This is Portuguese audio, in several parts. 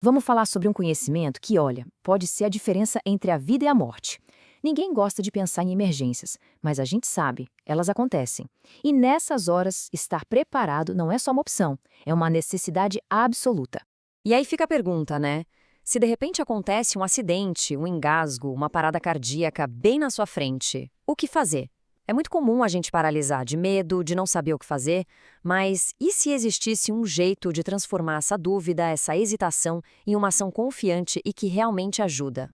Vamos falar sobre um conhecimento que, olha, pode ser a diferença entre a vida e a morte. Ninguém gosta de pensar em emergências, mas a gente sabe, elas acontecem. E nessas horas, estar preparado não é só uma opção, é uma necessidade absoluta. E aí fica a pergunta, né? Se de repente acontece um acidente, um engasgo, uma parada cardíaca bem na sua frente, o que fazer? É muito comum a gente paralisar de medo, de não saber o que fazer, mas e se existisse um jeito de transformar essa dúvida, essa hesitação, em uma ação confiante e que realmente ajuda?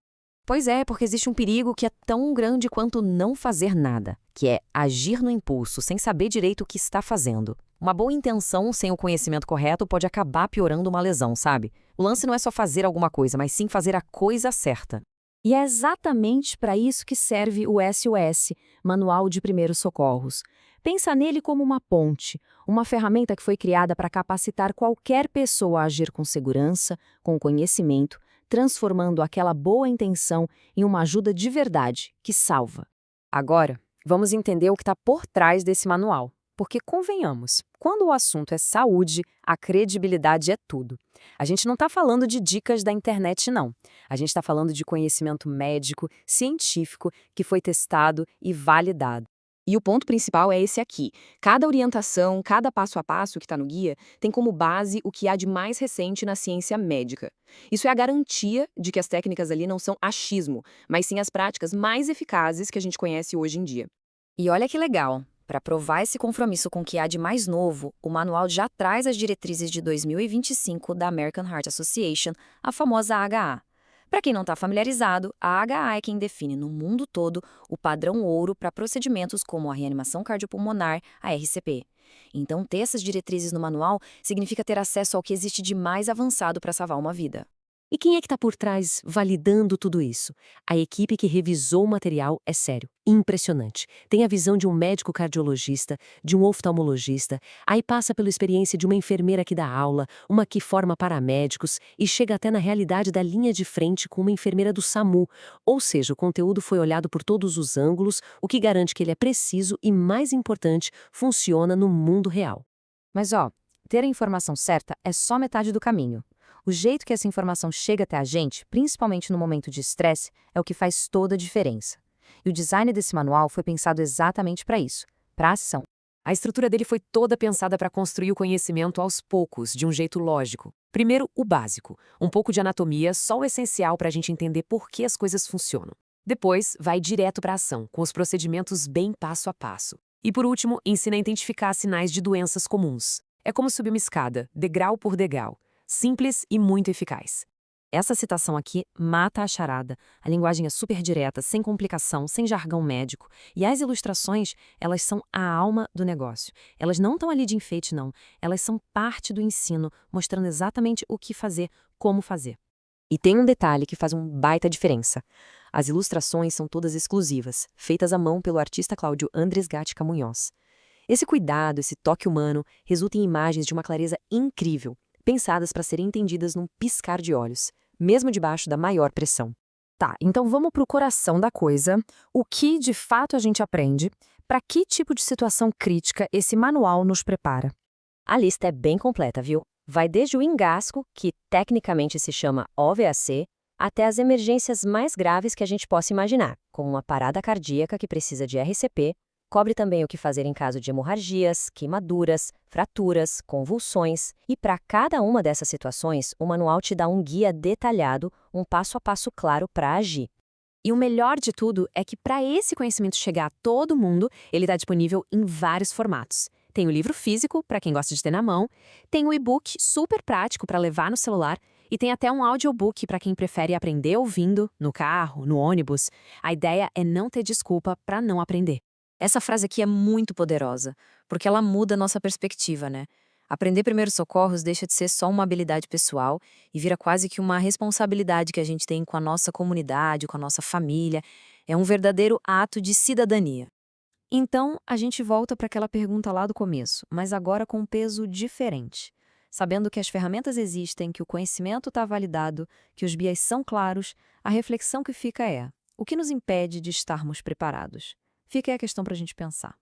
Pois é, porque existe um perigo que é tão grande quanto não fazer nada, que é agir no impulso, sem saber direito o que está fazendo. Uma boa intenção sem o conhecimento correto pode acabar piorando uma lesão, sabe? O lance não é só fazer alguma coisa, mas sim fazer a coisa certa. E é exatamente para isso que serve o SOS, Manual de Primeiros Socorros. Pensa nele como uma ponte, uma ferramenta que foi criada para capacitar qualquer pessoa a agir com segurança, com conhecimento, transformando aquela boa intenção em uma ajuda de verdade, que salva. Agora, vamos entender o que está por trás desse manual. Porque, convenhamos, quando o assunto é saúde, a credibilidade é tudo. A gente não está falando de dicas da internet, não. A gente está falando de conhecimento médico, científico, que foi testado e validado. E o ponto principal é esse aqui. Cada orientação, cada passo a passo que está no guia, tem como base o que há de mais recente na ciência médica. Isso é a garantia de que as técnicas ali não são achismo, mas sim as práticas mais eficazes que a gente conhece hoje em dia. E olha que legal! Para provar esse compromisso com o que há de mais novo, o manual já traz as diretrizes de 2025 da American Heart Association, a famosa AHA. Para quem não está familiarizado, a AHA é quem define no mundo todo o padrão ouro para procedimentos como a reanimação cardiopulmonar, a RCP. Então, ter essas diretrizes no manual significa ter acesso ao que existe de mais avançado para salvar uma vida. E quem é que está por trás validando tudo isso? A equipe que revisou o material é sério, impressionante. Tem a visão de um médico cardiologista, de um oftalmologista, aí passa pela experiência de uma enfermeira que dá aula, uma que forma paramédicos e chega até na realidade da linha de frente com uma enfermeira do SAMU. Ou seja, o conteúdo foi olhado por todos os ângulos, o que garante que ele é preciso e, mais importante, funciona no mundo real. Mas ó, ter a informação certa é só metade do caminho. O jeito que essa informação chega até a gente, principalmente no momento de estresse, é o que faz toda a diferença. E o design desse manual foi pensado exatamente para isso, para a ação. A estrutura dele foi toda pensada para construir o conhecimento aos poucos, de um jeito lógico. Primeiro, o básico, um pouco de anatomia, só o essencial para a gente entender por que as coisas funcionam. Depois, vai direto para a ação, com os procedimentos bem passo a passo. E por último, ensina a identificar sinais de doenças comuns. É como subir uma escada, degrau por degrau. Simples e muito eficaz. Essa citação aqui mata a charada. A linguagem é super direta, sem complicação, sem jargão médico. E as ilustrações, elas são a alma do negócio. Elas não estão ali de enfeite, não. Elas são parte do ensino, mostrando exatamente o que fazer, como fazer. E tem um detalhe que faz uma baita diferença. As ilustrações são todas exclusivas, feitas à mão pelo artista Cláudio Andres Gatica Munhoz. Esse cuidado, esse toque humano, resulta em imagens de uma clareza incrível, pensadas para serem entendidas num piscar de olhos, mesmo debaixo da maior pressão. Tá, então vamos para o coração da coisa. O que de fato a gente aprende? Para que tipo de situação crítica esse manual nos prepara? A lista é bem completa, viu? Vai desde o engasgo, que tecnicamente se chama OVAC, até as emergências mais graves que a gente possa imaginar, como uma parada cardíaca que precisa de RCP. Cobre também o que fazer em caso de hemorragias, queimaduras, fraturas, convulsões. E para cada uma dessas situações, o manual te dá um guia detalhado, um passo a passo claro para agir. E o melhor de tudo é que para esse conhecimento chegar a todo mundo, ele está disponível em vários formatos. Tem o livro físico, para quem gosta de ter na mão, tem o e-book super prático para levar no celular e tem até um audiobook para quem prefere aprender ouvindo, no carro, no ônibus. A ideia é não ter desculpa para não aprender. Essa frase aqui é muito poderosa, porque ela muda a nossa perspectiva, né? Aprender primeiros socorros deixa de ser só uma habilidade pessoal e vira quase que uma responsabilidade que a gente tem com a nossa comunidade, com a nossa família. É um verdadeiro ato de cidadania. Então, a gente volta para aquela pergunta lá do começo, mas agora com um peso diferente. Sabendo que as ferramentas existem, que o conhecimento está validado, que os bias são claros, a reflexão que fica é: o que nos impede de estarmos preparados? Fica aí a questão para a gente pensar.